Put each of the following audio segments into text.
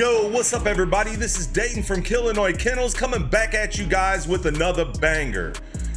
Yo, what's up everybody? This is Dayton from Killinois Kennels coming back at you guys with another banger.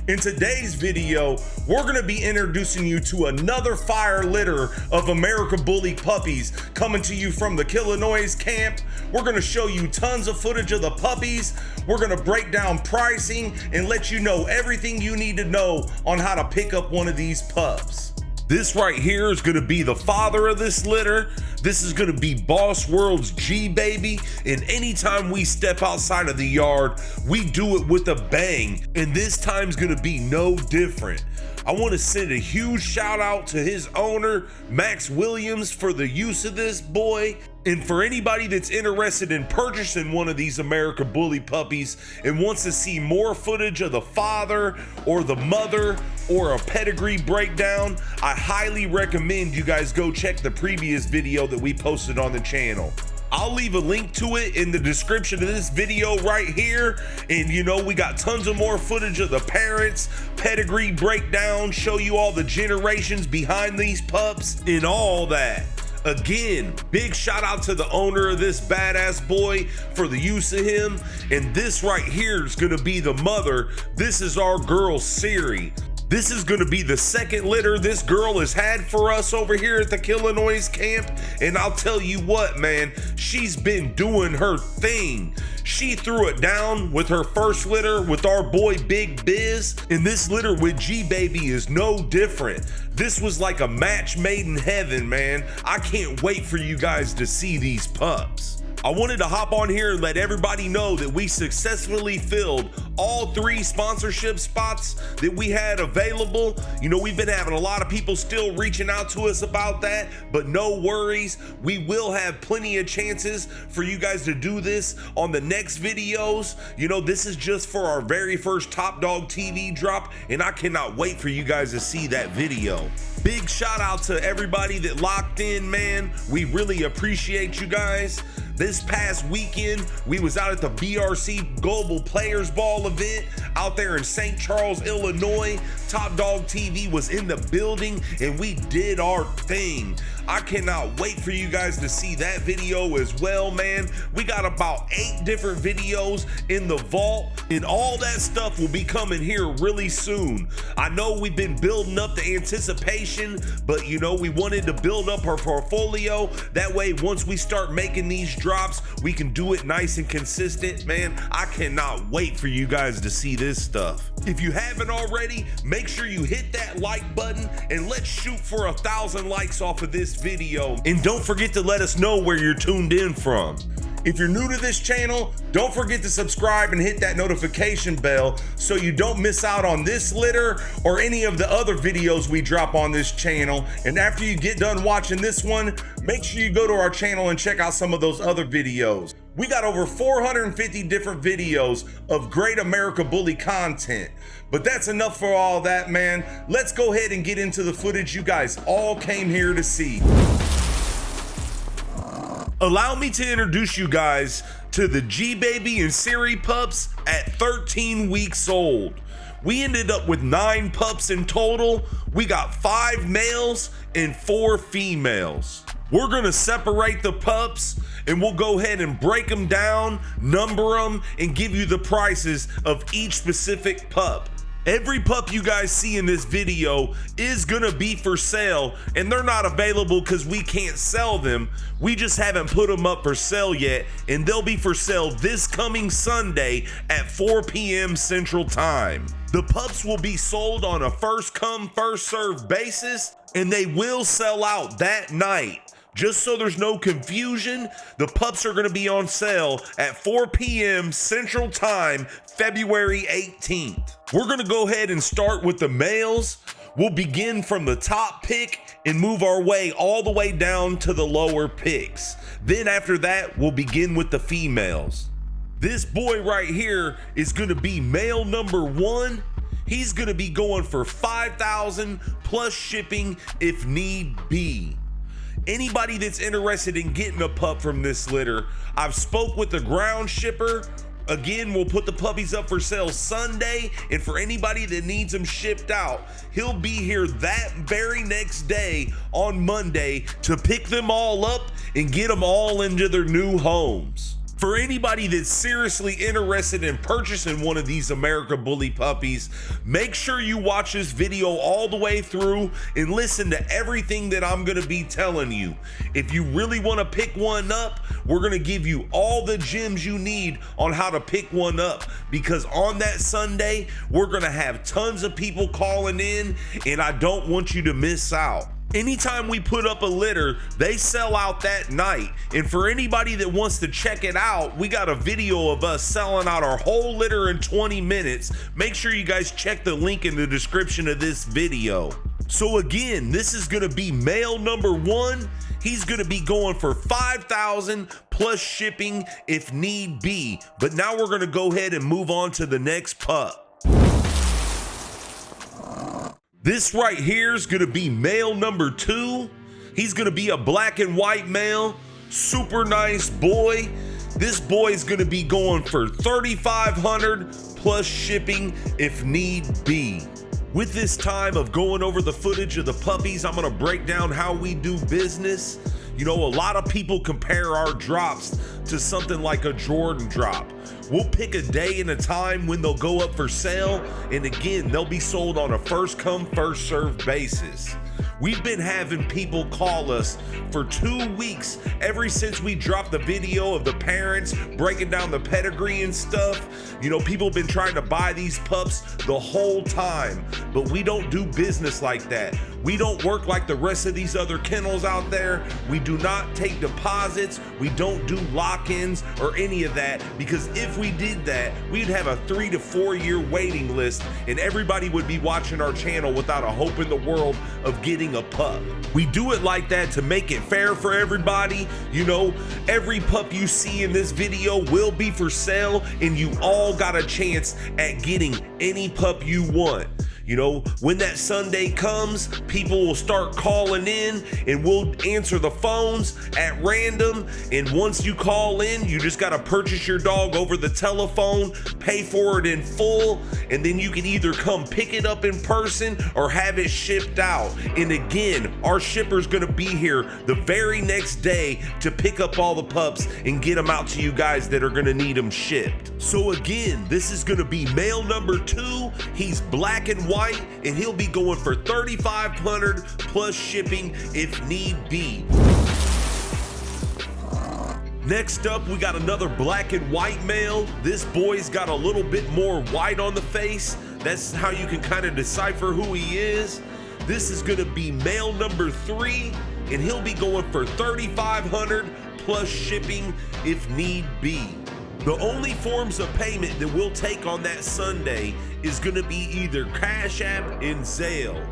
In today's video, we're going to be introducing you to another fire litter of American Bully puppies coming to you from the Killinois camp. We're going to show you tons of footage of the puppies. We're going to break down pricing and let you know everything you need to know on how to pick up one of these pups. This right here is going to be the father of this litter. This is going to be Boss World's G-Baby, and anytime we step outside of the yard, we do it with a bang, and this time's going to be no different. I want to send a huge shout out to his owner, Max Williams, for the use of this boy. And for anybody that's interested in purchasing one of these American Bully puppies and wants to see more footage of the father or the mother or a pedigree breakdown, I highly recommend you guys go check the previous video that we posted on the channel. I'll leave a link to it in the description of this video right here. And you know, we got tons of more footage of the parents, pedigree breakdown, show you all the generations behind these pups and all that. Again, big shout out to the owner of this badass boy for the use of him. And this right here is gonna be the mother. This is our girl, Siri. This is gonna be the second litter this girl has had for us over here at the Killinois camp. And I'll tell you what, man, she's been doing her thing. She threw it down with her first litter with our boy Big Biz. And this litter with G-Baby is no different. This was like a match made in heaven, man. I can't wait for you guys to see these pups. I wanted to hop on here and let everybody know that we successfully filled all 3 sponsorship spots that we had available. You know, we've been having a lot of people still reaching out to us about that, but no worries. We will have plenty of chances for you guys to do this on the next videos. You know, this is just for our very first Top Dog TV drop, and I cannot wait for you guys to see that video. Big shout out to everybody that locked in, man. We really appreciate you guys. This past weekend, we was out at the BRC Global Players Ball event out there in St. Charles, Illinois. Top Dog TV was in the building and we did our thing. I cannot wait for you guys to see that video as well, man. We got about 8 different videos in the vault, and all that stuff will be coming here really soon. I know we've been building up the anticipation, but you know, we wanted to build up our portfolio. That way, once we start making these drops, we can do it nice and consistent, man. I cannot wait for you guys to see this stuff. If you haven't already, make sure you hit that like button and let's shoot for 1,000 likes off of this video. And don't forget to let us know where you're tuned in from. If you're new to this channel, don't forget to subscribe and hit that notification bell so you don't miss out on this litter or any of the other videos we drop on this channel. And after you get done watching this one, make sure you go to our channel and check out some of those other videos. We got over 450 different videos of great American Bully content. But that's enough for all that, man. Let's go ahead and get into the footage you guys all came here to see. Allow me to introduce you guys to the G-Baby and Siri pups at 13 weeks old. We ended up with 9 pups in total. We got 5 males and 4 females. We're gonna separate the pups and we'll go ahead and break them down, number them, and give you the prices of each specific pup. Every pup you guys see in this video is gonna be for sale, and they're not available because we can't sell them. We just haven't put them up for sale yet, and they'll be for sale this coming Sunday at 4 p.m. Central Time. The pups will be sold on a first come, first served basis, and they will sell out that night. Just so there's no confusion, the pups are gonna be on sale at 4 p.m. Central Time, February 18th. We're gonna go ahead and start with the males. We'll begin from the top pick and move our way all the way down to the lower picks. Then after that, we'll begin with the females. This boy right here is gonna be male number 1. He's gonna be going for $5,000 plus shipping if need be. Anybody that's interested in getting a pup from this litter, I've spoke with the ground shipper Again, we'll put the puppies up for sale Sunday, and for anybody that needs them shipped out, he'll be here that very next day on Monday to pick them all up and get them all into their new homes. For anybody that's seriously interested in purchasing one of these American Bully puppies, make sure you watch this video all the way through and listen to everything that I'm gonna be telling you. If you really wanna pick one up, we're gonna give you all the gems you need on how to pick one up, because on that Sunday, we're gonna have tons of people calling in, and I don't want you to miss out. Anytime we put up a litter, they sell out that night. And for anybody that wants to check it out, we got a video of us selling out our whole litter in 20 minutes. Make sure you guys check the link in the description of this video. So again, this is gonna be male number 1. He's gonna be going for $5,000 plus shipping if need be. But now we're gonna go ahead and move on to the next pup. This right here is gonna be male number 2. He's gonna be a black and white male, super nice boy. This boy is gonna be going for $3,500 plus shipping if need be. With this time of going over the footage of the puppies, I'm gonna break down how we do business. You know, a lot of people compare our drops to something like a Jordan drop. We'll pick a day and a time when they'll go up for sale, and again, they'll be sold on a first come, first served basis. We've been having people call us for 2 weeks ever since we dropped the video of the parents breaking down the pedigree and stuff. You know, people have been trying to buy these pups the whole time, but we don't do business like that. We don't work like the rest of these other kennels out there. We do not take deposits. We don't do lock-ins or any of that, because if we did that, we'd have a 3 to 4 year waiting list, and everybody would be watching our channel without a hope in the world of getting a pup. We do it like that to make it fair for everybody. You know, every pup you see in this video will be for sale, and you all got a chance at getting any pup you want. You know, when that Sunday comes, people will start calling in, and we'll answer the phones at random. And once you call in, you just gotta purchase your dog over the telephone, pay for it in full, and then you can either come pick it up in person or have it shipped out. And again, our shipper's gonna be here the very next day to pick up all the pups and get them out to you guys that are gonna need them shipped. So again, this is gonna be male number 2. He's black and white, and he'll be going for $3,500 plus shipping if need be. Next up, we got another black and white male. This boy's got a little bit more white on the face. That's how you can kind of decipher who he is. This is gonna be male number 3, and he'll be going for $3,500 plus shipping if need be. The only forms of payment that we'll take on that Sunday is gonna be either Cash App and Zelle.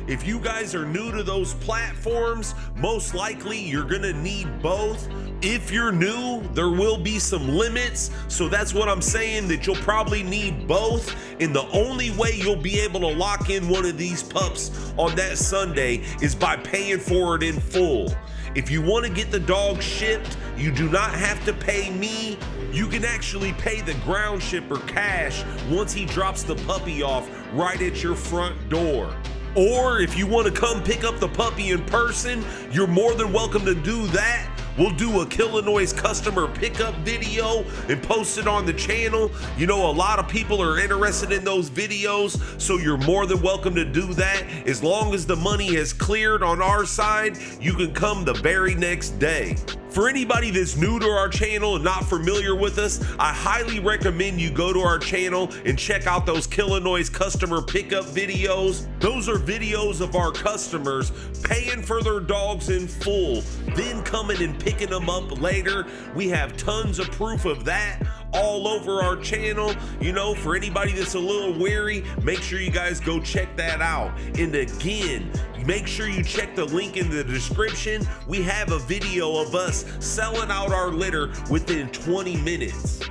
If you guys are new to those platforms, most likely you're gonna need both. If you're new, there will be some limits, so that's what I'm saying, that you'll probably need both. And the only way you'll be able to lock in one of these pups on that Sunday is by paying for it in full. If you want to get the dog shipped, you do not have to pay me. You can actually pay the ground shipper cash once he drops the puppy off right at your front door. Or if you want to come pick up the puppy in person, you're more than welcome to do that. We'll do a Killinois customer pickup video and post it on the channel. You know, a lot of people are interested in those videos, so you're more than welcome to do that. As long as the money has cleared on our side, you can come the very next day. For anybody that's new to our channel and not familiar with us, I highly recommend you go to our channel and check out those Killinois customer pickup videos. Those are videos of our customers paying for their dogs in full, then coming and picking them up later. We have tons of proof of that all over our channel. You know, for anybody that's a little weary, make sure you guys go check that out. And again, make sure you check the link in the description. We have a video of us selling out our litter within 20 minutes.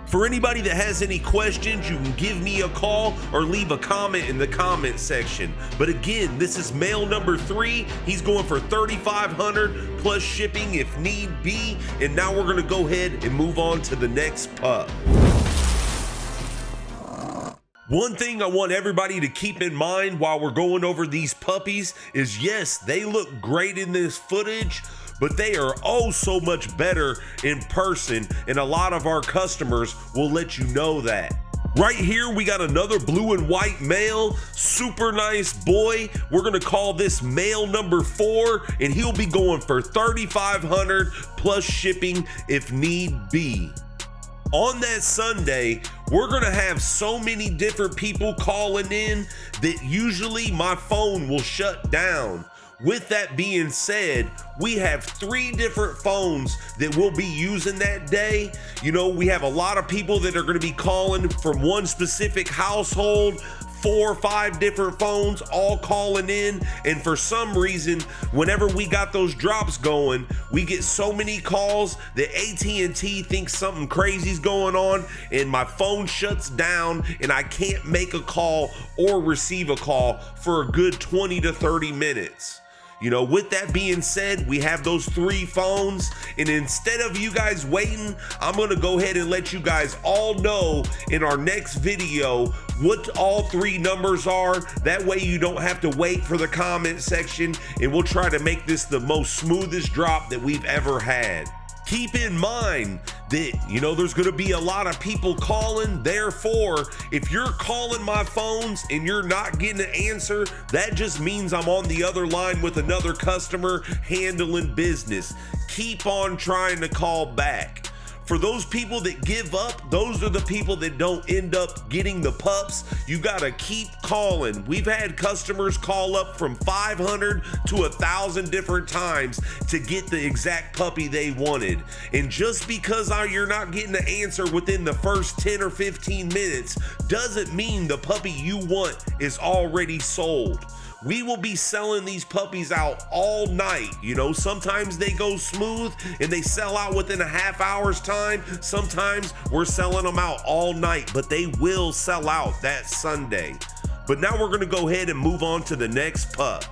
For anybody that has any questions, you can give me a call or leave a comment in the comment section. But again, this is male number 3. He's going for $3,500 plus shipping if need be. And now we're gonna go ahead and move on to the next pup. One thing I want everybody to keep in mind while we're going over these puppies is, yes, they look great in this footage, but they are oh so much better in person, and a lot of our customers will let you know that. Right here, we got another blue and white male, super nice boy. We're gonna call this male number 4, and he'll be going for $3,500 plus shipping if need be. On that Sunday, we're gonna have so many different people calling in that usually my phone will shut down. With that being said, we have 3 different phones that we'll be using that day. You know, we have a lot of people that are gonna be calling from one specific household, 4 or 5 different phones all calling in, and for some reason, whenever we got those drops going, we get so many calls that AT&T thinks something crazy's going on, and my phone shuts down and I can't make a call or receive a call for a good 20 to 30 minutes. You know, with that being said, we have those 3 phones, and instead of you guys waiting, I'm gonna go ahead and let you guys all know in our next video what all 3 numbers are. That way you don't have to wait for the comment section, and we'll try to make this the most smoothest drop that we've ever had. Keep in mind that, you know, there's gonna be a lot of people calling. Therefore, if you're calling my phones and you're not getting an answer, that just means I'm on the other line with another customer handling business. Keep on trying to call back. For those people that give up, those are the people that don't end up getting the pups. You gotta keep calling. We've had customers call up from 500 to 1,000 different times to get the exact puppy they wanted. And just because you're not getting an answer within the first 10 or 15 minutes doesn't mean the puppy you want is already sold. We will be selling these puppies out all night. You know, sometimes they go smooth and they sell out within a half hour's time. Sometimes we're selling them out all night, but they will sell out that Sunday. But now we're gonna go ahead and move on to the next pup.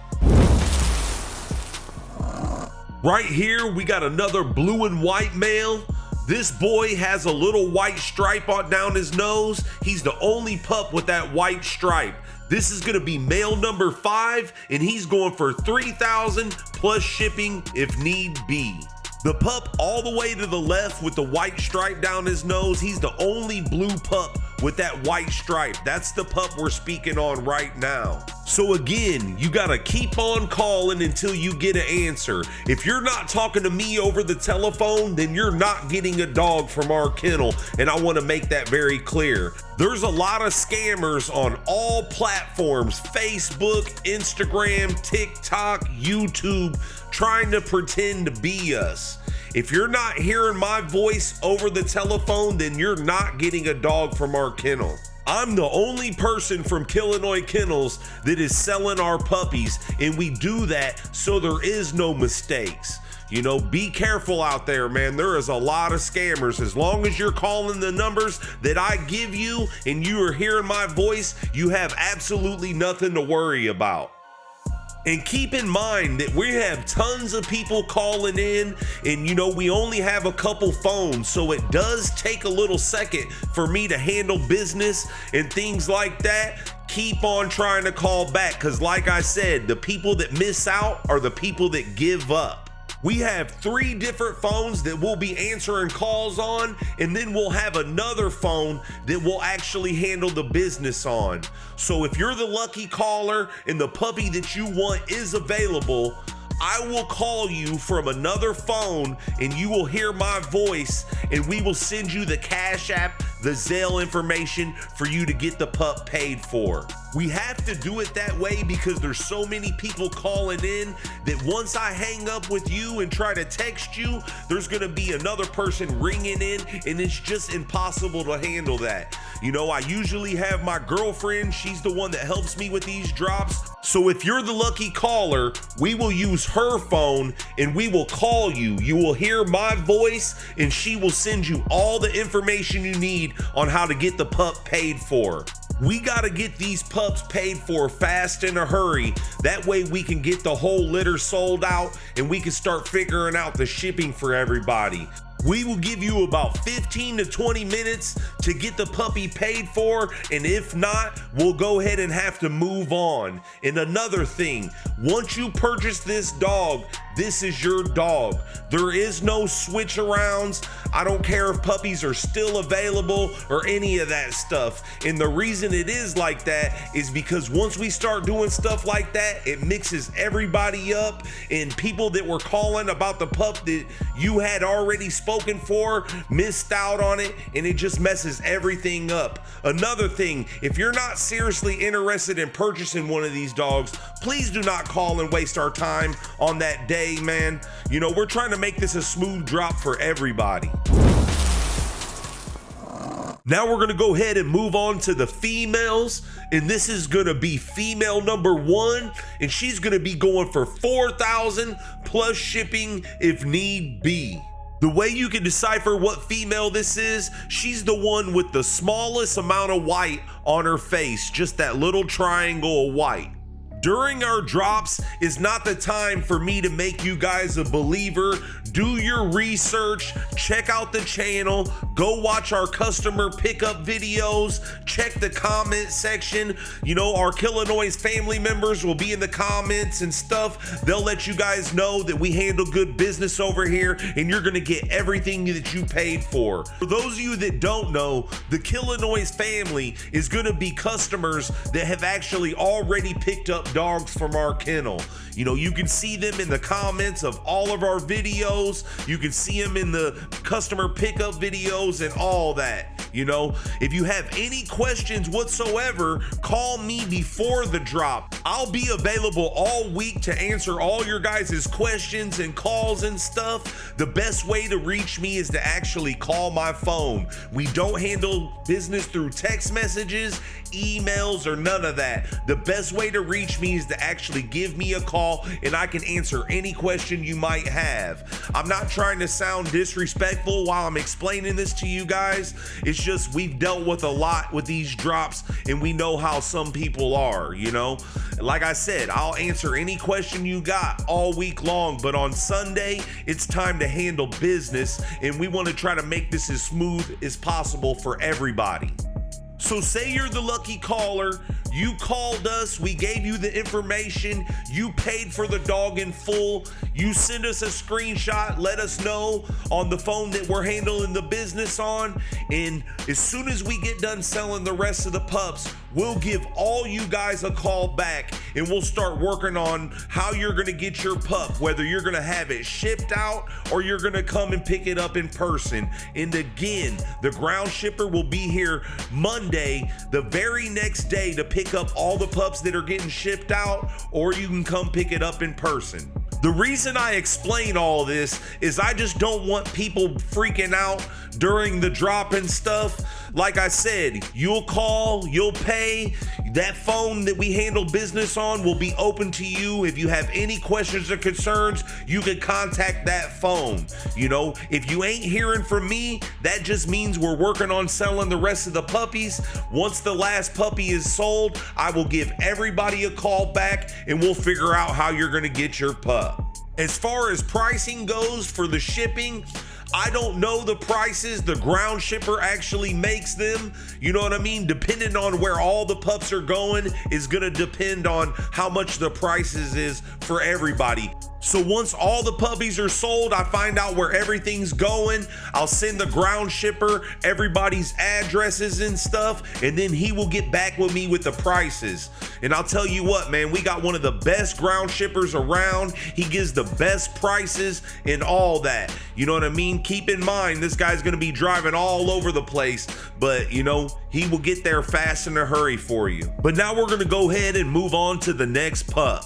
Right here, we got another blue and white male. This boy has a little white stripe down his nose. He's the only pup with that white stripe. This is gonna be male number 5, and he's going for $3,000 plus shipping if need be. The pup all the way to the left with the white stripe down his nose, he's the only blue pup with that white stripe. That's the pup we're speaking on right now. So again, you gotta keep on calling until you get an answer. If you're not talking to me over the telephone, then you're not getting a dog from our kennel, and I wanna make that very clear. There's a lot of scammers on all platforms, Facebook, Instagram, TikTok, YouTube, trying to pretend to be us. If you're not hearing my voice over the telephone, then you're not getting a dog from our kennel. I'm the only person from Killinois Kennels that is selling our puppies, and we do that so there is no mistakes. You know, be careful out there, man. There is a lot of scammers. As long as you're calling the numbers that I give you and you are hearing my voice, you have absolutely nothing to worry about. And keep in mind that we have tons of people calling in, and you know, we only have a couple phones, so it does take a little second for me to handle business and things like that. Keep on trying to call back, because like I said, the people that miss out are the people that give up. We have 3 different phones that we'll be answering calls on, and then we'll have another phone that will actually handle the business on. So if you're the lucky caller and the puppy that you want is available, I will call you from another phone and you will hear my voice, and we will send you the Cash App, the Zelle information for you to get the pup paid for. We have to do it that way because there's so many people calling in that once I hang up with you and try to text you, there's gonna be another person ringing in, and it's just impossible to handle that. You know, I usually have my girlfriend, she's the one that helps me with these drops. So if you're the lucky caller, we will use her phone and we will call you. You will hear my voice and she will send you all the information you need on how to get the pup paid for. We gotta get these pups paid for fast in a hurry. That way we can get the whole litter sold out and we can start figuring out the shipping for everybody. We will give you about 15 to 20 minutes to get the puppy paid for, and if not, we'll go ahead and have to move on. And another thing, once you purchase this dog, this is your dog. There is no switch arounds. I don't care if puppies are still available or any of that stuff. And the reason it is like that is because once we start doing stuff like that, it mixes everybody up, and people that were calling about the pup that you had already spoken for missed out on it, and it just messes everything up. Another thing, if you're not seriously interested in purchasing one of these dogs, please do not call and waste our time on that day, man. You know, we're trying to make this a smooth drop for everybody. Now we're gonna go ahead and move on to the females, and this is gonna be female number 1, and she's gonna be going for $4,000 plus shipping if need be. The way you can decipher what female this is, she's the one with the smallest amount of white on her face, just that little triangle of white. During our drops is not the time for me to make you guys a believer. Do your research, check out the channel, go watch our customer pickup videos, check the comment section. You know, our Killinois family members will be in the comments and stuff. They'll let you guys know that we handle good business over here, and you're gonna get everything that you paid for. For those of you that don't know, the Killinois family is gonna be customers that have actually already picked up dogs from our kennel. You know, you can see them in the comments of all of our videos. You can see them in the customer pickup videos and all that. You know, if you have any questions whatsoever, call me before the drop. I'll be available all week to answer all your guys' questions and calls and stuff. The best way to reach me is to actually call my phone. We don't handle business through text messages, emails, or none of that. The best way to reach me is to actually give me a call, and I can answer any question you might have. I'm not trying to sound disrespectful while I'm explaining this to you guys. It's just we've dealt with a lot with these drops, and we know how some people are, you know? Like I said, I'll answer any question you got all week long, but on Sunday, it's time to handle business, and we want to try to make this as smooth as possible for everybody. So say you're the lucky caller, you called us, we gave you the information, you paid for the dog in full, you send us a screenshot, let us know on the phone that we're handling the business on, and as soon as we get done selling the rest of the pups, we'll give all you guys a call back, and we'll start working on how you're gonna get your pup, whether you're gonna have it shipped out or you're gonna come and pick it up in person. And again, the ground shipper will be here Monday, the very next day, to pick up all the pups that are getting shipped out, or you can come pick it up in person. The reason I explain all this is I just don't want people freaking out during the drop and stuff. Like I said, you'll call, you'll pay. That phone that we handle business on will be open to you. If you have any questions or concerns, you can contact that phone. You know, if you ain't hearing from me, that just means we're working on selling the rest of the puppies. Once the last puppy is sold, I will give everybody a call back, and we'll figure out how you're gonna get your pup. As far as pricing goes for the shipping, I don't know the prices. The ground shipper actually makes them. You know what I mean? Depending on where all the pups are going is gonna depend on how much the prices is for everybody. So once all the puppies are sold, I find out where everything's going. I'll send the ground shipper everybody's addresses and stuff, and then he will get back with me with the prices. And I'll tell you what, man, we got one of the best ground shippers around. He gives the best prices and all that. You know what I mean? Keep in mind, this guy's gonna be driving all over the place, but you know, he will get there fast in a hurry for you. But now we're gonna go ahead and move on to the next pup.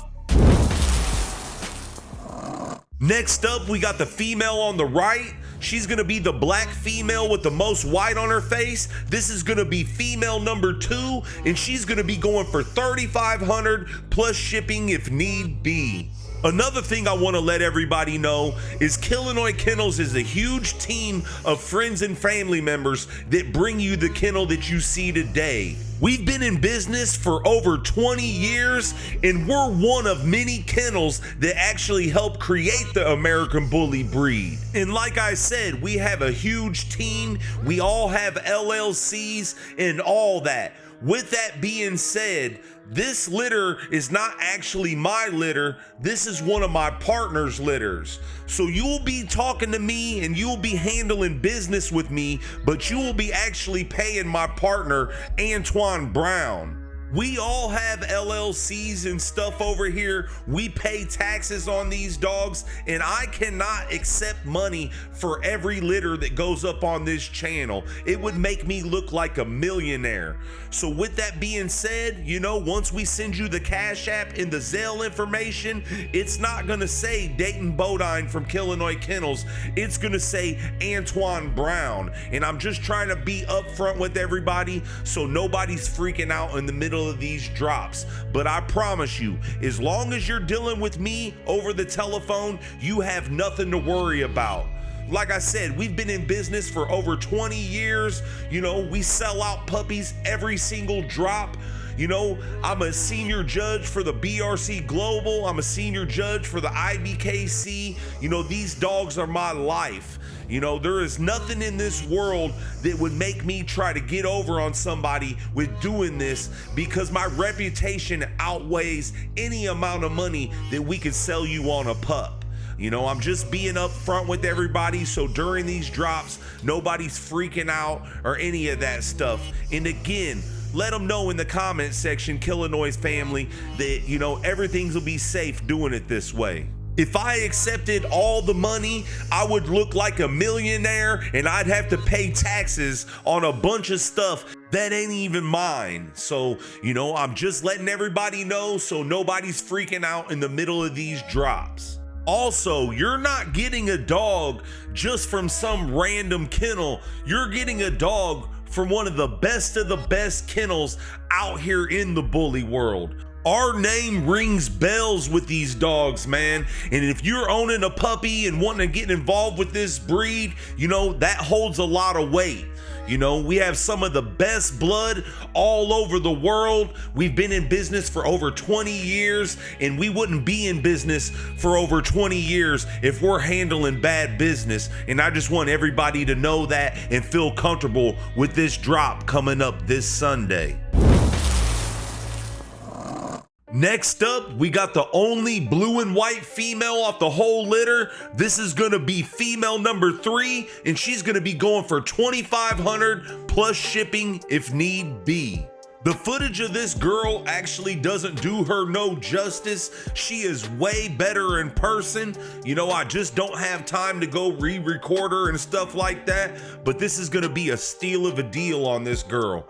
Next up, we got the female on the right. She's gonna be the black female with the most white on her face. This is gonna be female number 2, and she's gonna be going for $3,500 plus shipping if need be. Another thing I want to let everybody know is Killinois Kennels is a huge team of friends and family members that bring you the kennel that you see today. We've been in business for over 20 years, and we're one of many kennels that actually help create the American Bully breed. And like I said, we have a huge team. We all have LLCs and all that. With that being said, this litter is not actually my litter. This is one of my partner's litters. So you'll be talking to me and you'll be handling business with me, but you will be actually paying my partner, Antoine Brown. We all have LLCs and stuff over here. We pay taxes on these dogs, and I cannot accept money for every litter that goes up on this channel. It would make me look like a millionaire. So with that being said, you know, once we send you the Cash App and the Zelle information, it's not gonna say Dayton Bodine from Killinois Kennels. It's gonna say Antoine Brown. And I'm just trying to be upfront with everybody so nobody's freaking out in the middle of these drops. But I promise you, as long as you're dealing with me over the telephone, you have nothing to worry about. Like I said, we've been in business for over 20 years. You know, we sell out puppies every single drop. You know, I'm a senior judge for the BRC Global. I'm a senior judge for the IBKC. You know, these dogs are my life. You know, there is nothing in this world that would make me try to get over on somebody with doing this, because my reputation outweighs any amount of money that we could sell you on a pup. You know, I'm just being upfront with everybody, so during these drops, nobody's freaking out or any of that stuff. And again, let them know in the comment section, Killinois family, that, you know, everything's will be safe doing it this way. If I accepted all the money, I would look like a millionaire, and I'd have to pay taxes on a bunch of stuff that ain't even mine. So, you know, I'm just letting everybody know so nobody's freaking out in the middle of these drops. Also, you're not getting a dog just from some random kennel. You're getting a dog from one of the best kennels out here in the bully world. Our name rings bells with these dogs, man. And if you're owning a puppy and wanting to get involved with this breed, you know, that holds a lot of weight. You know, we have some of the best blood all over the world. We've been in business for over 20 years, and we wouldn't be in business for over 20 years if we're handling bad business. And I just want everybody to know that and feel comfortable with this drop coming up this Sunday. Next up, we got the only blue and white female off the whole litter. This is gonna be female number 3, and she's gonna be going for $2,500 plus shipping if need be. The footage of this girl actually doesn't do her no justice. She is way better in person. You know, I just don't have time to go re-record her and stuff like that, but this is gonna be a steal of a deal on this girl.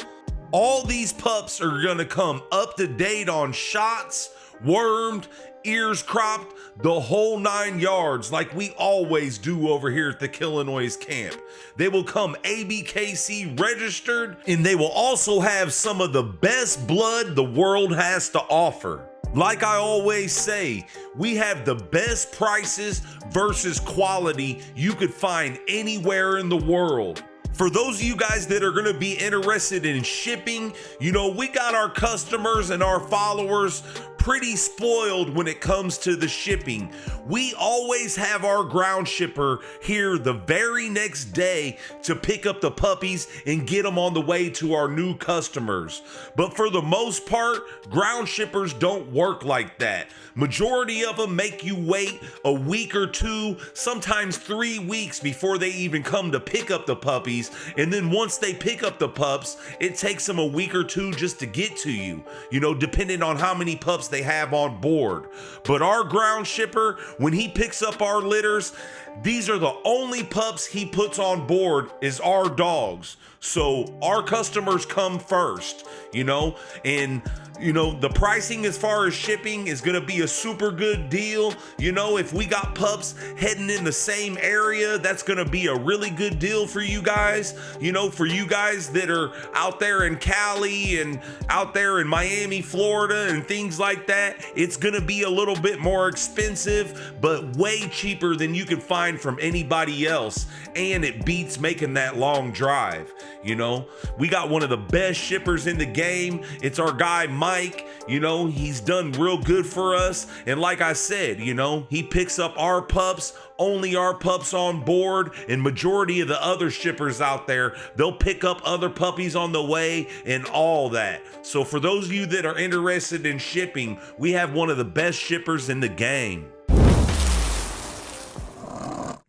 All these pups are gonna come up to date on shots, wormed, ears cropped, the whole 9 yards, like we always do over here at the Killinois camp. They will come ABKC registered, and they will also have some of the best blood the world has to offer. Like I always say, we have the best prices versus quality you could find anywhere in the world. For those of you guys that are gonna be interested in shipping, you know, we got our customers and our followers pretty spoiled when it comes to the shipping. We always have our ground shipper here the very next day to pick up the puppies and get them on the way to our new customers. But for the most part, ground shippers don't work like that. Majority of them make you wait a week or 2, sometimes 3 weeks before they even come to pick up the puppies. And then once they pick up the pups, it takes them a week or 2 just to get to you, you know, depending on how many pups they have on board. But our ground shipper, when he picks up our litters, these are the only pups he puts on board is our dogs. So our customers come first, you know, and you know, the pricing as far as shipping is gonna be a super good deal. You know, if we got pups heading in the same area, that's gonna be a really good deal for you guys. You know, for you guys that are out there in Cali and out there in Miami, Florida and things like that, it's gonna be a little bit more expensive, but way cheaper than you can find from anybody else. And it beats making that long drive. You know, we got one of the best shippers in the game. It's our guy, Mike. You know, he's done real good for us. And like I said, you know, he picks up our pups, only our pups on board, and majority of the other shippers out there, they'll pick up other puppies on the way and all that. So for those of you that are interested in shipping, we have one of the best shippers in the game.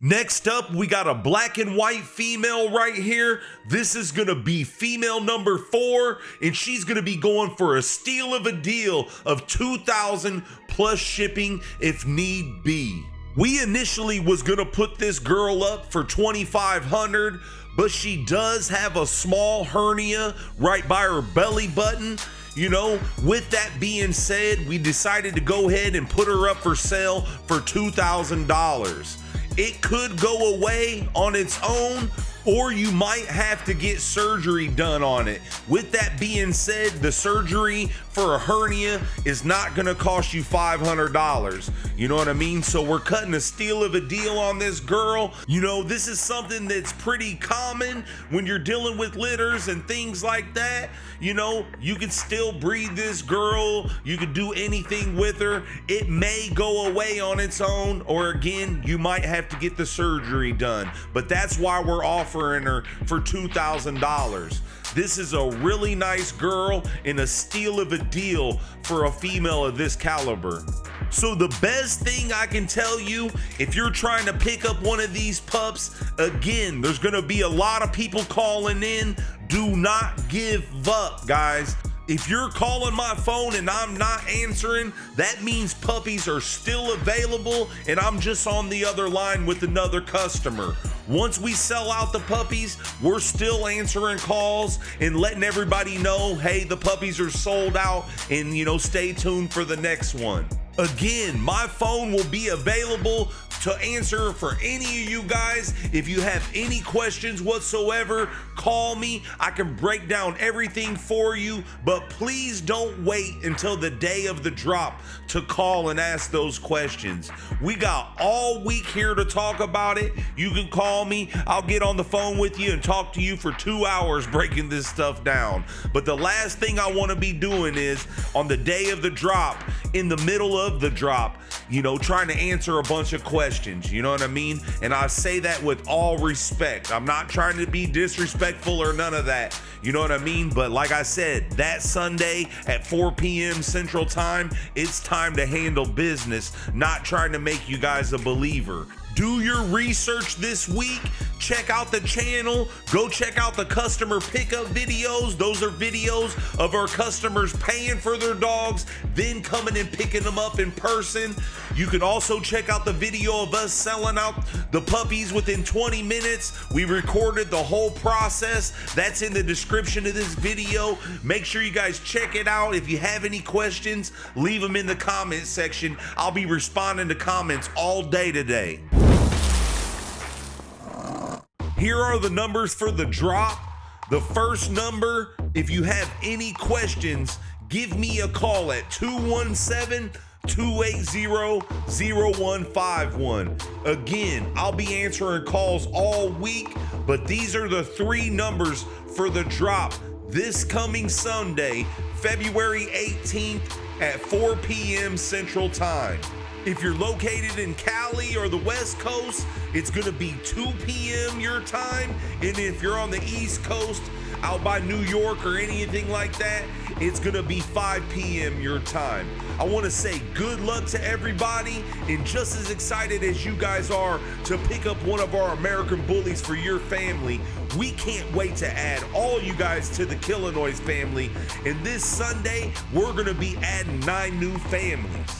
Next up, we got a black and white female right here. This is gonna be female number 4, and she's gonna be going for a steal of a deal of $2,000 plus shipping if need be. We initially was gonna put this girl up for $2,500, but she does have a small hernia right by her belly button. You know, with that being said, we decided to go ahead and put her up for sale for $2,000. It could go away on its own, or you might have to get surgery done on it. With that being said, the surgery for a hernia is not gonna cost you $500. You know what I mean? So we're cutting a steal of a deal on this girl. You know, this is something that's pretty common when you're dealing with litters and things like that. You know, you can still breed this girl. You could do anything with her. It may go away on its own, or again, you might have to get the surgery done. But that's why we're offering her for $2,000. This is a really nice girl and a steal of a deal for a female of this caliber. So the best thing I can tell you, if you're trying to pick up one of these pups, again, there's gonna be a lot of people calling in. Do not give up, guys. If you're calling my phone and I'm not answering, that means puppies are still available and I'm just on the other line with another customer. Once we sell out the puppies, we're still answering calls and letting everybody know, hey, the puppies are sold out, and you know, stay tuned for the next one. Again, my phone will be available to answer for any of you guys. If you have any questions whatsoever, call me. I can break down everything for you, but please don't wait until the day of the drop to call and ask those questions. We got all week here to talk about it. You can call me. I'll get on the phone with you and talk to you for 2 hours breaking this stuff down. But the last thing I want to be doing is on the day of the drop, in the middle of the drop, you know, trying to answer a bunch of questions, you know what I mean? And I say that with all respect. I'm not trying to be disrespectful or none of that, you know what I mean? But like I said, that Sunday at 4 p.m. Central Time, it's time to handle business, not trying to make you guys a believer. Do your research this week. Check out the channel. Go check out the customer pickup videos. Those are videos of our customers paying for their dogs, then coming and picking them up in person. You can also check out the video of us selling out the puppies within 20 minutes. We recorded the whole process. That's in the description of this video. Make sure you guys check it out. If you have any questions, leave them in the comment section. I'll be responding to comments all day today. Here are the numbers for the drop. The first number, if you have any questions, give me a call at 217-280-0151. Again, I'll be answering calls all week, but these are the 3 numbers for the drop this coming Sunday, February 18th at 4 p.m. Central Time. If you're located in Cali or the West Coast, it's gonna be 2 p.m. your time. And if you're on the East Coast, out by New York or anything like that, it's gonna be 5 p.m. your time. I wanna say good luck to everybody, and just as excited as you guys are to pick up one of our American Bullies for your family, we can't wait to add all you guys to the Killinois family. And this Sunday, we're gonna be adding 9 new families.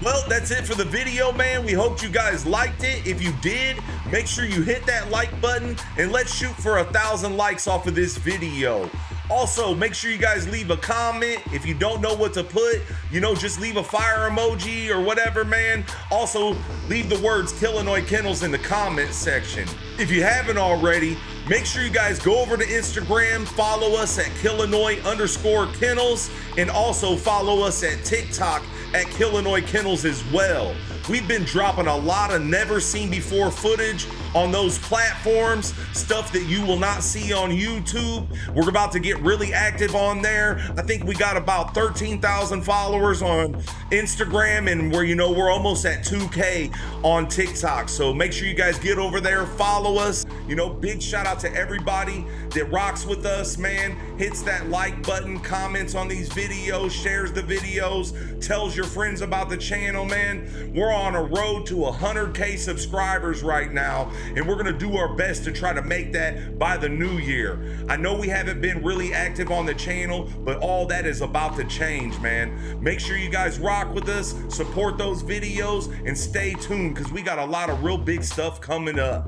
Well, that's it for the video, man. We hope you guys liked it. If you did, make sure you hit that like button and let's shoot for 1,000 likes off of this video. Also, make sure you guys leave a comment. If you don't know what to put, you know, just leave a fire emoji or whatever, man. Also, leave the words Killinois Kennels in the comment section. If you haven't already, make sure you guys go over to Instagram, follow us at Killinois_Kennels, and also follow us at TikTok at Killinois Kennels as well. We've been dropping a lot of never seen before footage on those platforms, stuff that you will not see on YouTube. We're about to get really active on there. I think we got about 13,000 followers on Instagram, and we're almost at 2K on TikTok. So make sure you guys get over there, follow us. Big shout out to everybody that rocks with us, man. Hits that like button, comments on these videos, shares the videos, tells your friends about the channel, man. We're on a road to 100K subscribers right now, and we're gonna do our best to try to make that by the new year. I know we haven't been really active on the channel, but all that is about to change, man. Make sure you guys rock with us, support those videos, and stay tuned because we got a lot of real big stuff coming up.